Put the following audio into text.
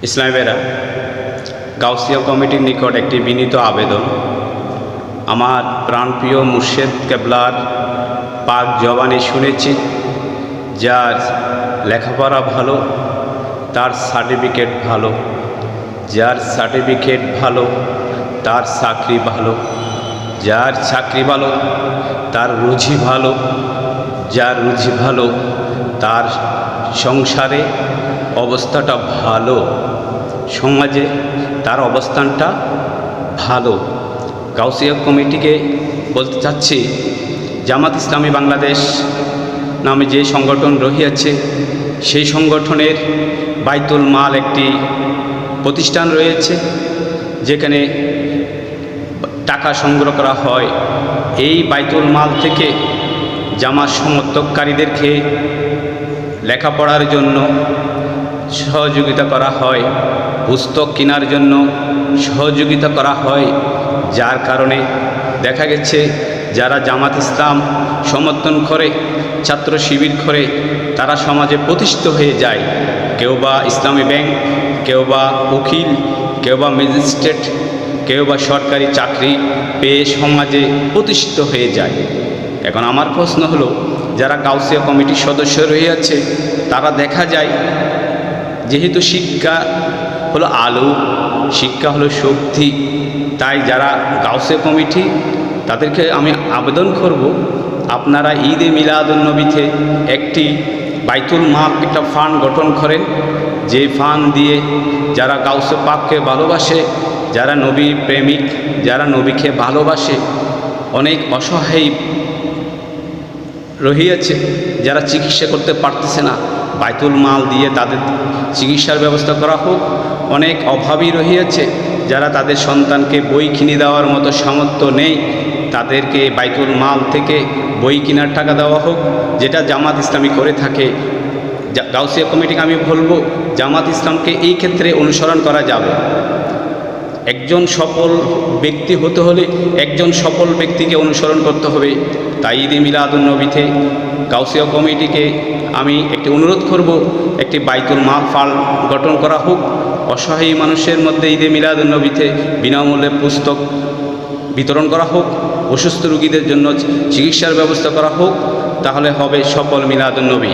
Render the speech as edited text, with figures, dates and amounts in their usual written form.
ইসলামী ভাইরা, গাউসিয়া কমিটির নিকট একটি বিনীত আবেদন। আমার প্রাণপ্রিয় মুর্শেদ কেবলার পাক জবানে শুনেছি, যার লেখাপড়া ভালো তার সার্টিফিকেট ভালো, যার সার্টিফিকেট ভালো তার চাকরি ভালো, যার চাকরি ভালো তার রুজি ভালো, যার রুজি ভালো তার সংসারে অবস্থাটা ভালো, সমাজে তার অবস্থানটা ভালো। গাউসিয়া কমিটিকে বলতে চাচ্ছি, জামাত ইসলামী বাংলাদেশ নামে যে সংগঠন রহিয়াছে, সেই সংগঠনের বাইতুল মাল একটি প্রতিষ্ঠান রয়েছে, যেখানে টাকা সংগ্রহ করা হয়। এই বাইতুল মাল থেকে জামাত সমর্থককারীদেরকে লেখাপড়ার জন্য সহযোগিতা করা হয়, পুস্তক কেনার জন্য সহযোগিতা করা হয়। যার কারণে দেখা গেছে যারা জামাত ইসলাম সমর্থন করে, ছাত্র শিবির করে, তারা সমাজে প্রতিষ্ঠিত হয়ে যায়। কেউ বা ইসলামী ব্যাংক, কেউ বা উকিল, কেউ বা ম্যাজিস্ট্রেট, কেউ বা সরকারি চাকরি পেয়ে সমাজে প্রতিষ্ঠিত হয়ে যায়। এখন আমার প্রশ্ন হলো, যারা গাউসিয়া কমিটির সদস্য রয়েছে, তারা দেখা যায় যেহেতু শিক্ষা হলো আলো, শিক্ষা হলো শক্তি, তাই যারা গাউসিয়া কমিটি, তাদেরকে আমি আবেদন করব, আপনারা ঈদে মিলাদুন্নবীতে একটি বাইতুল মাল, একটা ফান্ড গঠন করেন। যে ফান্ড দিয়ে যারা গাউসে পাককে ভালোবাসে, যারা নবী প্রেমিক, যারা নবীকে ভালোবাসে, অনেক অসহায় রহিয়াছে, যারা চিকিৎসা করতে পারতেছে না, বাইতুল মাল দিয়ে তাদের চিকিৎসার ব্যবস্থা করা হোক। অনেক অভাবী রহিয়াছে, যারা তাদের সন্তানকে বই কিনে দেওয়ার মতো সামর্থ্য নেই, তাদেরকে বাইতুল মাল থেকে বই কেনার টাকা দেওয়া হোক, যেটা জামাত ইসলামী করে থাকে। গাউসিয়া কমিটিকে আমি বলবো, জামাত ইসলামকে এই ক্ষেত্রে অনুসরণ করা যাবে। একজন সফল ব্যক্তি হতে হলে একজন সফল ব্যক্তিকে অনুসরণ করতে হবে। তাই ঈদে মিলাদুন্নবীতে গাউসিয়া কমিটিকে আমি একটি অনুরোধ করব, একটি বাইতুল মাল ফান্ড গঠন করা হোক। অসহায় মানুষের মধ্যে ঈদে মিলাদুন্নবীতে বিনামূল্যে পুস্তক বিতরণ করা হোক, অসুস্থ রোগীদের জন্য চিকিৎসার ব্যবস্থা করা হোক। তাহলে হবে সফল মিলাদুন্নবী।